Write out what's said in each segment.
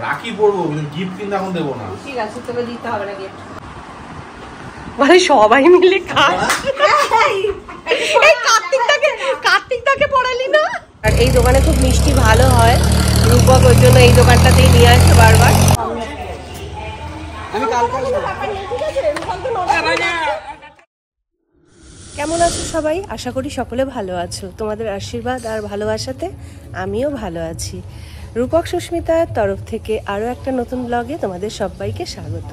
রাখি পরবো, গিফট কিন্তু এখন দেবো না। ঠিক আছে, তবে দিতে হবে না গিফট। মানে সবাই মিলে খাচ্ছি। এই কার্তিকটাকে পড়ালি না? আর এই দোকানে খুব মিষ্টি ভালো হয়, রূপক ওই জন্য এই দোকানটাতেই নিয়ে আসে বারবার। কেমন আছো সবাই? আশা করি সকলে ভালো আছো। তোমাদের আশীর্বাদ আর ভালোবাসাতে আমিও ভালো আছি। রূপক সুস্মিতার তরফ থেকে আরও একটা নতুন ব্লগে তোমাদের সবাইকে স্বাগত।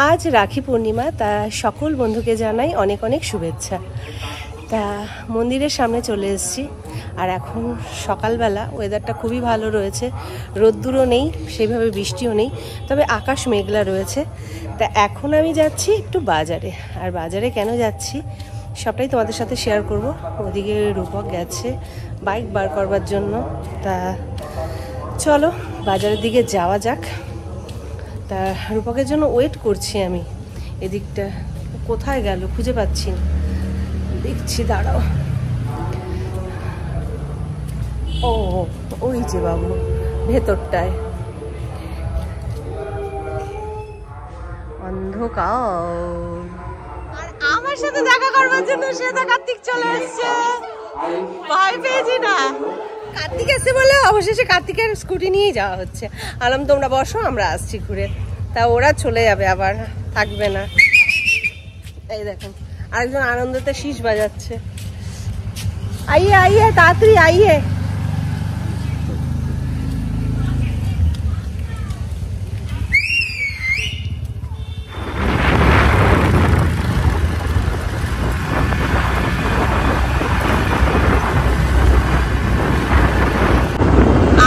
আজ রাখি পূর্ণিমা, তা সকল বন্ধুকে জানাই অনেক অনেক শুভেচ্ছা। তা মন্দিরের সামনে চলে এসেছি, আর এখন সকালবেলা ওয়েদারটা খুবই ভালো রয়েছে, রোদ্দুরও নেই, সেইভাবে বৃষ্টিও নেই, তবে আকাশ মেঘলা রয়েছে। তা এখন আমি যাচ্ছি একটু বাজারে। আর বাজারে কেন যাচ্ছি সবটাই তোমাদের সাথে শেয়ার করব। ওদিকে রূপক গেছে বাইক বার করবার জন্য। তা চলো বাজারের দিকে যাওয়া যাক। তা রূপকের জন্য ওয়েট করছি আমি। এদিকটা কোথায় গেল খুঁজে পাচ্ছি না, দেখছি, দাঁড়াও। ও ওই যে বাবু ভেতরটায়, অন্ধকার। আর আমার সাথে দেখা করবার জন্য শ্বেতা কার্তিক চলে এসছে। ভয় পেয়েছি না, কার্তিক এসে বলে অবশেষে কার্তিকের স্কুটি নিয়েই যাওয়া হচ্ছে। আলাম তোমরা বসো, আমরা আসছি ঘুরে। তা ওরা চলে যাবে, আবার থাকবে না। এই দেখুন আরেকজন আনন্দতে শীষ বাজাচ্ছে। আইয়ে আইয়ে তাড়াতাড়ি আইয়ে।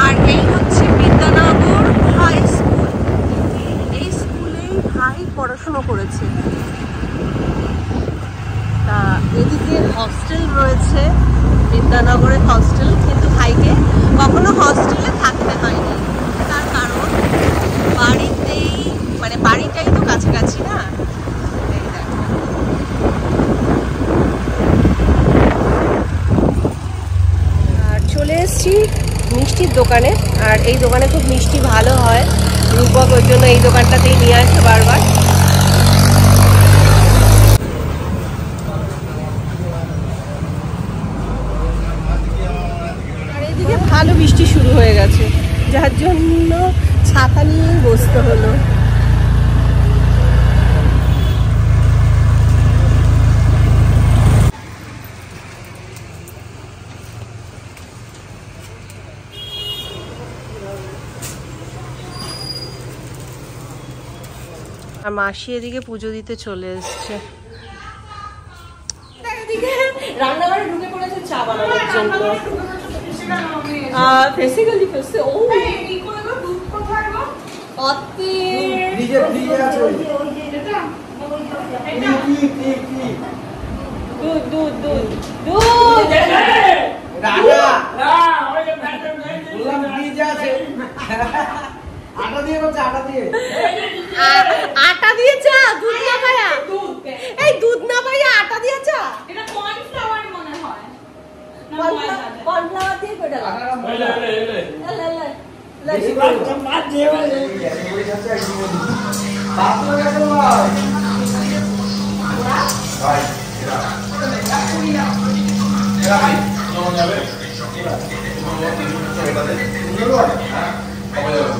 আর এই হচ্ছে বিদ্যানগর হাই স্কুল। এই স্কুলেই ভাই পড়াশুনো করেছে। তা এদিকে হস্টেল রয়েছে, বিদ্যানগরে হস্টেল, কিন্তু ভাইকে কখনো হস্টেলে থাকতে হয়নি। তার কারণ বাড়িতেই, মানে বাড়িটাই তো কাছাকাছি না। এই দেখো আর চলে এসেছি মিষ্টির দোকানে। আর এই দোকানে খুব মিষ্টি ভালো হয়, রূপক ওই জন্য এই দোকানটাতেই নিয়ে আসে বারবার। ভালো বৃষ্টি শুরু হয়ে গেছে, যার জন্য ছাতা নিয়েই বসতে হলো। আর মাসি এদিকে পুজো দিতে চলে এসছে। রান্নাঘরে ঢুকে পড়েছে চা বানানোর জন্য। ফেসে গেলি ফেসে। ও এই করে গো, দুধ কোথায় গো? অতি ফ্রিজে আছে ওই এটা। দুধ দুধ দুধ দুধ রাজা না, ওই যে ব্যাটার বললাম ফ্রিজে আছে। আটা দিয়ে বলছে, আটা দিয়ে, আটা দিয়ে চা, দুধ না পায়া, দুধ এই দুধ না পায়া আটা দিয়ে চা। এটা কর্নফ্লাওয়ার মনে হয়। কর্নফ্লাওয়ার দিয়ে করে দাও। বেশি করে মাছ দিয়ে বলে ওই যাচ্ছে একদম বাপ লাগা তো ভাই ভাই এরা ভাই কোন যাবে এটা দে কবে যাবে?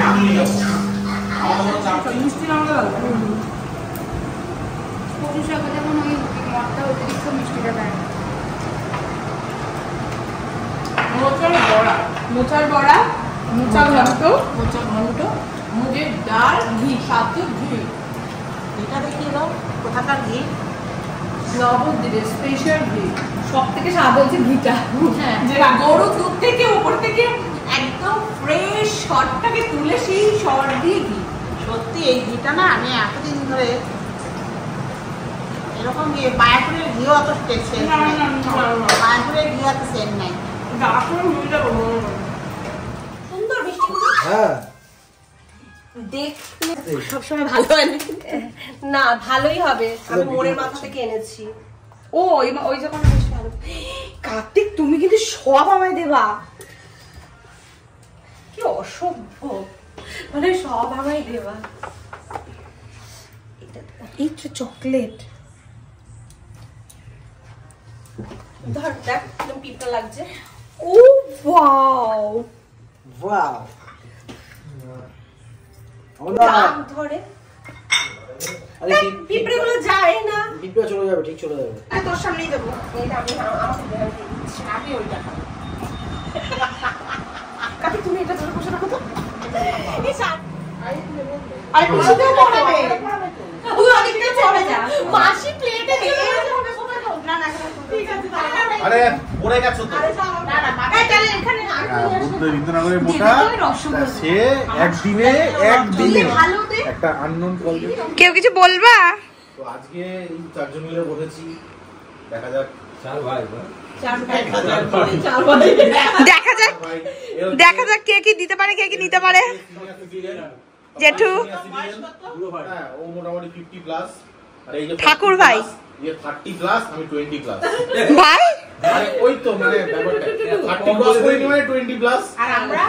আমি যাব আমার চাপ মিষ্টি না হলে পুরুষ আগে যেমন ওই মটটা অতিরিক্ত মিষ্টিটা দেয়। মোচার বড়া, মোচার বড়া, মোচা ঘন্ট, মুগের ডাল, ঘি, সাথে ঘি। এটা দেখিয়ে দাও কোথাকার ঘি? নবদ্বীপের স্পেশাল ঘি। সব থেকে স্বাদ হচ্ছে ঘিটা, যে গরু দুধ থেকে উপর থেকে একদম ফ্রেশ শর্টটাকে তুলে সেই শর্ট দিয়ে ঘি। সত্যি এই ঘিটা না, আমি এতদিন ধরে এরকম মায়াপুরের ঘিও অত টেস্ট নেই, মায়াপুরের ঘি অত সেন্ট নাই। সুন্দর মিষ্টিগুলো, হ্যাঁ দেখতে সবসময় ভালো হয় না, ভালোই হবে। আমি মোড়ের মাথা থেকে এনেছি। ও ওই যখন কার্তিক, তুমি কিন্তু সব আমায় দেবা। অসভ্য, মানে সব আমায় দেওয়া। এই চকলেট ধর, দেখ একদম পিঁপড়া লাগছে। ও ওয়াও ওয়াও দাম ধরে। আরে পিঁপড়ে গুলো যায় না, পিঁপড়া চলে যাবে, ঠিক চলে যাবে। আরে তোর সামনেই দেবো। এইটা আমি আমাকে দিয়ে দিচ্ছি, আমি ওইটা খাবো। কাকি তুমি এটা ধরে বসে রাখো তো। এই সাত আরে পিছনেও পড়াবে, তুই অনেকটা চলে যা। মাসি প্লেটে দিয়ে না না ঠিক আছে। আরে পড়ে গেছো তো। না না এই তাহলে এখানে না বুদ্ধ বিদ্যানগরের মোটা সে একদিনে একটা আননোন কল। কেউ কিছু বলবা? তো আজকে এই চারজন মিলে বসেছি, দেখা যাক। দেখা যাক কে কি দিতে পারে, কে কি নিতে পারে। জেঠু হ্যাঁ, ও মোটামুটি 50 প্লাস, আর এই যে ঠাকুর ভাই 30 প্লাস, আমি 20 প্লাস। ভাই আরে ওই তো মানে ব্যাপারটা 30 প্লাস কইনি মানে 20 প্লাস। আর আমরা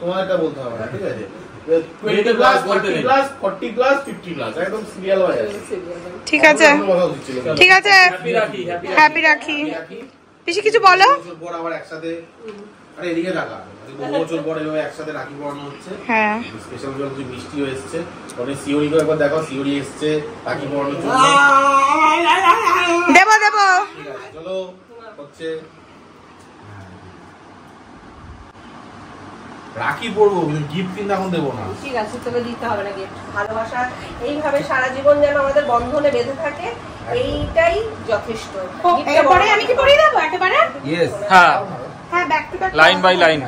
তোমারটা বলতে হবে না, ঠিক আছে? 20 প্লাস, 40 প্লাস, 40 প্লাস, 50 প্লাস, একদম সিরিয়াল হয়ে আছে। ঠিক আছে, ঠিক আছে, হ্যাপি রাখি। বেশি কিছু বলো। বড় আবার একসাথে, আরে এদিকে টাকা বহু বছর পরে এভাবে একসাথে রাখি পড়ানো হচ্ছে। হ্যাঁ, স্পেশাল কিছু মিষ্টিও এসেছে, অনেক সিওরি করে একবার দেখো, সিওরি এসেছে রাখি পড়ানোর জন্য। দেবো দেবো। ঠিক আছে, চলো হচ্ছে রাখি পড়বো, কিন্তু গিফট কিন্তু এখন দেবো না। ঠিক আছে, তোকে দিতে হবে না গিফট। ভালোবাসা এইভাবে সারা জীবন যেন আমাদের বন্ধনে বেঁধে থাকে, এইটাই যথেষ্ট। এরপরে আমি কি পড়িয়ে দেবো একেবারে? ইয়েস, হ্যাঁ, হ্যাঁ, back to back, line by line.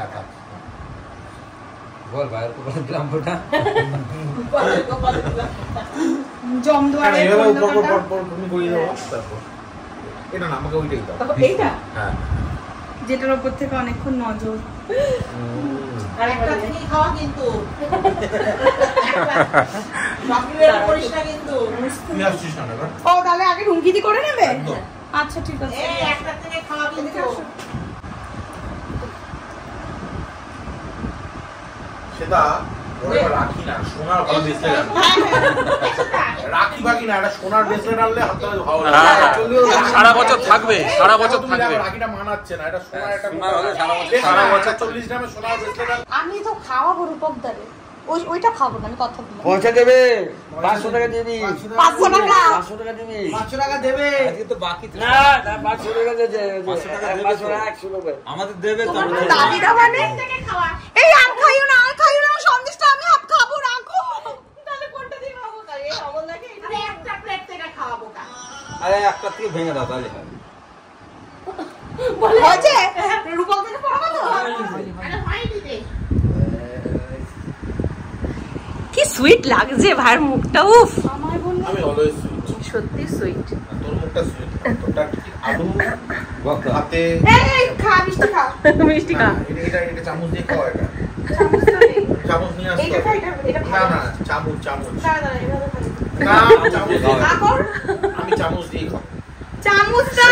বল ভাই, তো বল দিলাম ওটা। জমদুয়ারে এভাবে উপর পর পর তুমি করিয়ে দেবো, তারপর এটা না, আমাকে ওইটাই দাও। এইটা হ্যাঁ, যেটার উপর থেকে অনেকক্ষণ নজর। আরেকটা থেকে খাওয়া কিন্তু চকলেট করিস না কিন্তু। তুই আসছিস না এবার? ও তাহলে আগে রুমকিদি করে নেবে? একদম। আচ্ছা ঠিক আছে। এই একটা থেকে খাওয়া কিন্তু। সেটা ওরা রাখি না, সোনার ভালো ব্রেসলেট আনবে। রাখি বাকি না, একটা সোনার ব্রেসলেট আনলে হাতে ভালো লাগে। হ্যাঁ, Actually সারা বছর থাকবে, সারা বছর তুমি থাকবে। দেখো, রাখিটা মানাচ্ছে না, এটা সোনার একটা সোনার হলে সারা বছর, সারা বছর 40 গ্রামের সোনার ব্রেসলেট আনলে আমি তো খাওয়াবো রূপক দারে, ওইটা খাবো না, আমি কথা বলি। পয়সা দেবে, 500 টাকা দিবি, 500 টাকা 500 টাকা দিবি, 500 টাকা দেবে। আজকে তো বাকি না, না 500 টাকা দে, 500 টাকা দেবে, 100 টাকা আমাদের দেবে তো। দাদিরা মানে এই আর খাইও না, আর খাইও না, সন্দেশটা আমি হাফ খাবো, রাখো। তাহলে কোনটা দিয়ে খাবো? তাই এই অমল লাগে আরে একটা প্লেট থেকে খাওয়াবো কা। আরে একটা থেকে ভেঙে দাও তাহলে হবে। হয়েছে? রূপক থেকে পড়াবো তো? আরে ভাই দিতে। কি সুইট লাগছে ভাইয়ের মুখটা, উফ আমি অলওয়েজ সুইট। সত্যি সুইট। তোর মুখটা সুইট, তোরটা ঠিক আলু বক্তা হাতে। এই খা, মিষ্টি খা। মিষ্টি খা। এটা চামচ দিয়ে খাও, এটা চামচ নিয়ে আসতে এইটা হবে। খাই, এটা না না, চামচ চামচ দাঁড়া দাঁড়া এভাবে খাই। না, চামচ দিয়ে খাও। আকর আমি চামচ দিয়ে খাও। চামচটা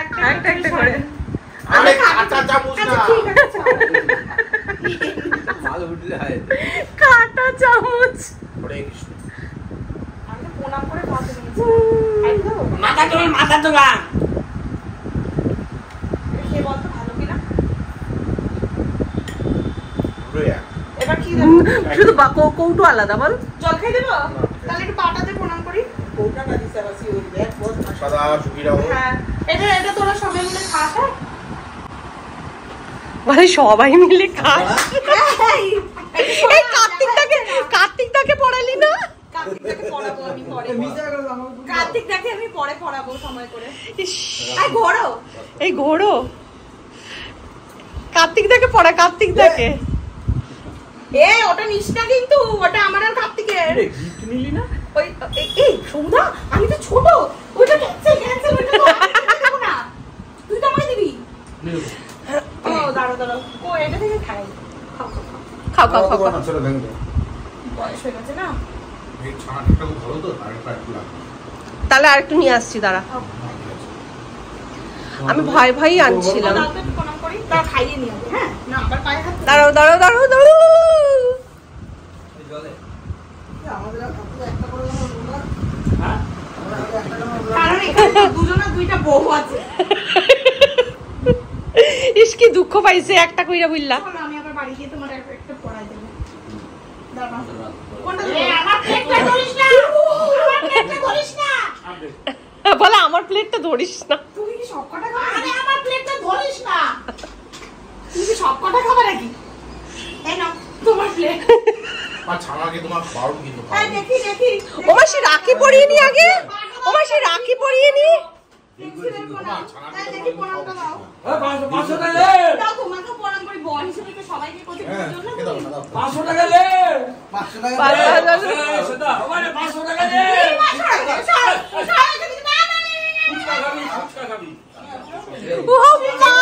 একটা একটা করে। আরে কাঁচা চামচ না। ঠিক আছে। মাল উঠলে হয়। কাঁটা চামচ। হরে কৃষ্ণ। আমি তো প্রণাম করে খাওয়াতে নিয়েছি। একদম। মাথা তোলা, মাথা তোলা। খেয়ে বলতো ভালো কিনা? রোয়া। এবার কি দেবো? শুধু কৌটো আলাদা বল। জল খাই দেবো? তাহলে একটু পাটাতে প্রণাম করি। কোটা না দিছে বাসি ওই দেখ বল। সাদা সুকিরা ও। হ্যাঁ, এটা তোরা সবাই মিলে খাস। মানে সবাই মিলে খাস। এই কার্তিকটাকে পড়ালি না? কার্তিকটাকে পড়াবো আমি পরে। মিজা গেল আমার। কার্তিকটাকে আমি পরে পড়াবো সময় করে। এই ঘোড়ো, এই ঘোড়ো। কার্তিকটাকে পড়া, কার্তিকটাকে। এই ওটা নিস না কিন্তু, ওটা আমার আর কার্তিকের। গিফট নিলি না? ওই এই সৌদা, আমি তো ছোট, ওইটা ক্যান্সেল ওইটা তো আমি দেবো না, তুই তো আমায় দিবি। ও দাঁড়ো দাঁড়ো, ও এটা থেকে খাই। খাও খাও খাও খাও। ছোট ভেঙে দাও। বয়স হয়ে গেছে না। এই ছানাটা খুব ভালো তো, আরেকটা একটু লাগবে। তাহলে আরেকটু নিয়ে আসছি, দাঁড়া। আমি ভয় ভয়ই আনছিলাম। প্রণাম করি, তা খাইয়ে নিয়ে যাবো। হ্যাঁ, না আবার পায়ে হাত। দাঁড়াও দাঁড়াও দাঁড়াও পড়াইছে একটা কইরা বললা। আমি আবার বাড়ি গিয়ে তোমার একটা পড়াই দেব। দাঁড়া আমার প্লেটটা ধরিস না, আমার প্লেটটা ধরিস না বলে আমার প্লেটটা ধরিস না। তুই কি সব কটা খাবে? আরে আমার প্লেটটা ধরিস না, তুই কি সব কটা খাবে নাকি? এই নাও তোমার প্লেট। আচ্ছা আমাকে তোমার বারণ কিন্তু এই দেখি দেখি ও মাসি রাখি পরিয়ে নি আগে, ও মাসি রাখি পরিয়ে নি। দেখি দেখি প্রণামটা দাও। 500 টাকা দে। দাও তোমাকে প্রণাম করি, বল হিসেবে তো সবাইকে করতে হ্যাঁ জন্য। এ দাও না দাও 500 টাকা দে। 500 টাকা সেটা ওখানে 500 টাকা দে। ফুচকা খাবি, ফুচকা খাবি। ও মা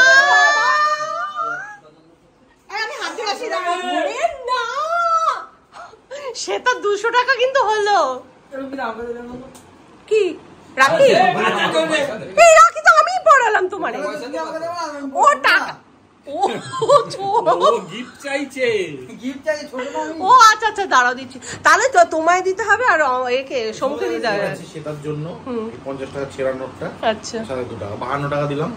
আমি হাত দিয়ে আসি, দাঁড়াও। ওরে না, সেটা 200 টাকা কিন্তু হলো। কি রাখি? এই রাখি তো আমিই পড়ালাম তোমারে। ও টাকা ও গিফট চাইছে। গিফট চাই ছোট না আমি। ও আচ্ছা আচ্ছা দাঁড়াও দিচ্ছি। তাহলে তো তোমায় দিতে হবে আর একে সমুখে দিতে হবে। সেটার জন্য এই 50 টাকা ছেঁড়া নোটটা আচ্ছা সাথে 2 টাকা 52 টাকা দিলাম।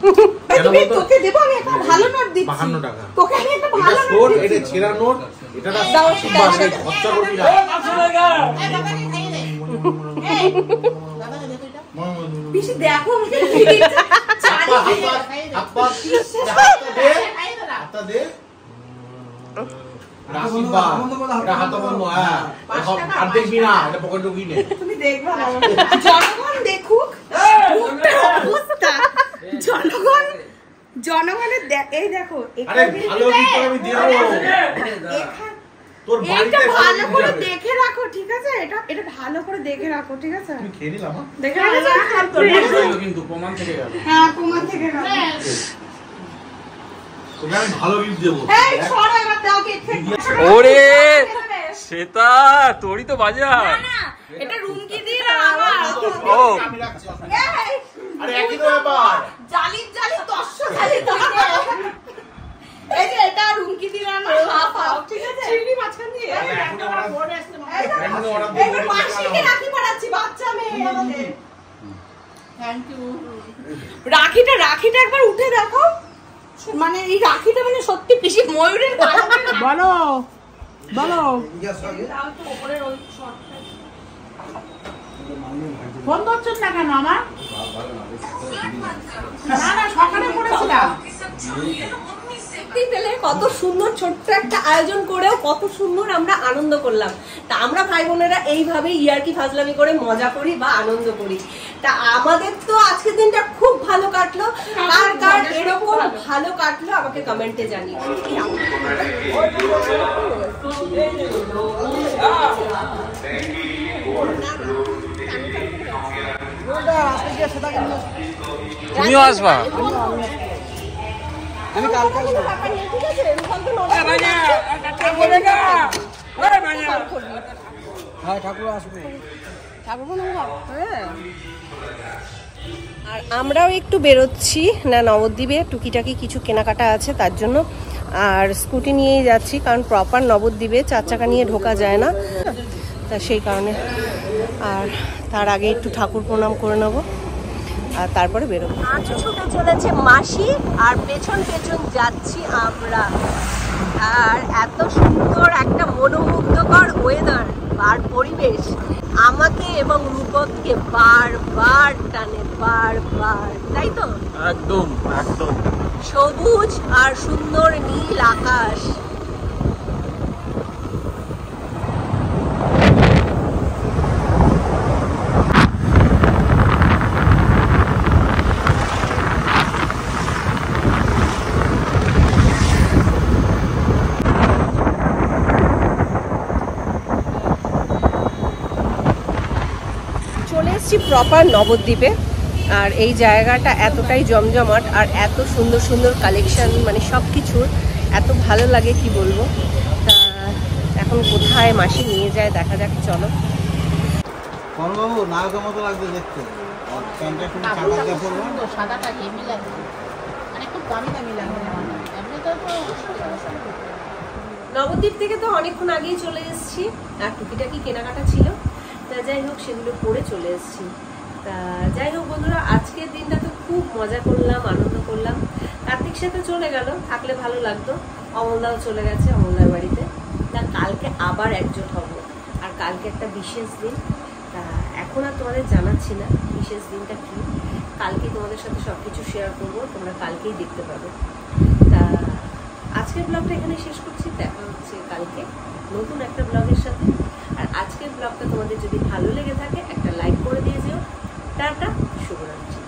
তুমি তোকে দেবো, আমি একটা ভালো নোট দিচ্ছি। 52 টাকা। তোকে আমি একটা এটা ভালো নোট, নোট এটা ছেঁড়া নোট, এটা না দাও, বাসে খরচা করবি না। 500 টাকা। বেশি দেখো আমাকে হাতটা দে। আশীর্বাদ। এটা হাতে বন্ধ, হ্যাঁ। আর দেখবি না, এটা পকেটে ঢুকিয়ে নে। তুমি দেখবা না। জনগণ দেখুক মুখটার অবস্থা। জনগণের এই দেখো আরে ভালো দিতে আমি দেবো। তোর বাড়িতে এটা ভালো করে দেখে রাখো, ঠিক আছে? এটা ভালো করে দেখে রাখো, ঠিক আছে? তুমি খেয়ে নিলাম। দেখে রাখো কিন্তু প্রমাণ থেকে গেল। হ্যাঁ, প্রমাণ থেকে রাখো। তোকে আমি ভালো গিফট দেবো। এই সরো এবার, দাও কেক খেয়ে। ওরে সেটা তোরই তো বাজার। না এটা রুম কি দিয়ে আমার। ও আমি রাখছি। এই আরে একই তো ব্যাপার। জালি তস্য খালি থাকে। এই যে এটা রুম কি দিয়ে আমার হাফ হাফ, ঠিক আছে? চিনি মাছখান দিয়ে। এখন অর্ডার এই যে মাসিকে রাখি পড়াচ্ছি, বাচ্চা মেয়ে আমাদের। Thank you. রাখিটা একবার উঠে দেখো, মানে এই রাখিটা মানে সত্যি পিসি ময়ূরের পালক। বলো বলো উপরের ওই শর্টটা ফোন করছেন না কেন আমার? না না সকালে করেছিলাম। পেলে কত সুন্দর ছোট্ট একটা আয়োজন করেও কত সুন্দর আমরা আনন্দ করলাম। তা আমরা ভাই বোনেরা এইভাবে ইয়ার্কি ফাজলামি করে মজা করি বা আনন্দ করি। তা আমাদের তো আজকের দিনটা খুব ভালো কাটলো। কার এরকম ভালো কাটলো আমাকে কমেন্টে জানিও। তুমিও আসবা? আমি কালকে হ্যাঁ ঠাকুর আসবে। আর আমরাও একটু বেরোচ্ছি না নবদ্বীপে, টুকিটাকি কিছু কেনাকাটা আছে তার জন্য। আর স্কুটি নিয়েই যাচ্ছি, কারণ প্রপার নবদ্বীপে 4 চাকা নিয়ে ঢোকা যায় না, তা সেই কারণে। আর তার আগে একটু ঠাকুর প্রণাম করে নেবো আর তারপরে বেরোবো। আজ ছুটে চলেছে মাসি আর পেছন পেছন যাচ্ছি আমরা। আর এত সুন্দর একটা মনোমুগ্ধকর ওয়েদার আর পরিবেশ আমাকে এবং রূপককে বারবার টানে, বারবার, তাই তো? একদম একদম। সবুজ আর সুন্দর নীল আকাশ। প্রপার নবদ্বীপে। আর এই জায়গাটা এতটাই জমজমাট আর এত সুন্দর সুন্দর কালেকশন, মানে সব কিছুর এত ভালো লাগে কি বলবো। তা এখন কোথায় মাসি নিয়ে যায় দেখা যাক, চলো। বাবু নায়কের মতো লাগছে দেখতে। প্যান্টটা একটু সাদা দিয়ে পরবো। সাদাটা হেভি লাগে, মানে খুব দামি দামি লাগে। এমনি তো নবদ্বীপ থেকে তো অনেকক্ষণ আগেই চলে এসেছি, আর টুকিটাকি কেনাকাটা ছিল, তা যাই হোক সেগুলো পরে চলে এসেছি। তা যাই হোক বন্ধুরা, আজকের দিনটা তো খুব মজা করলাম, আনন্দ করলাম। কার্তিক সাথে চলে গেল, থাকলে ভালো লাগতো। অমলদাও চলে গেছে অমলদার বাড়িতে। তা কালকে আবার একজোট হব, আর কালকে একটা বিশেষ দিন। তা এখন আর তোমাদের জানাচ্ছি না বিশেষ দিনটা কি, কালকে তোমাদের সাথে সব কিছু শেয়ার করবো, তোমরা কালকেই দেখতে পাবে। তা আজকের ব্লগটা এখানে শেষ করছি, দেখা হচ্ছে কালকে নতুন একটা ব্লগের সাথে। আর আজকের ব্লগটা তোমাদের যদি ভালো লেগে থাকে একটা লাইক করে দিয়ে যেও। টাটা, শুভরাত্রি।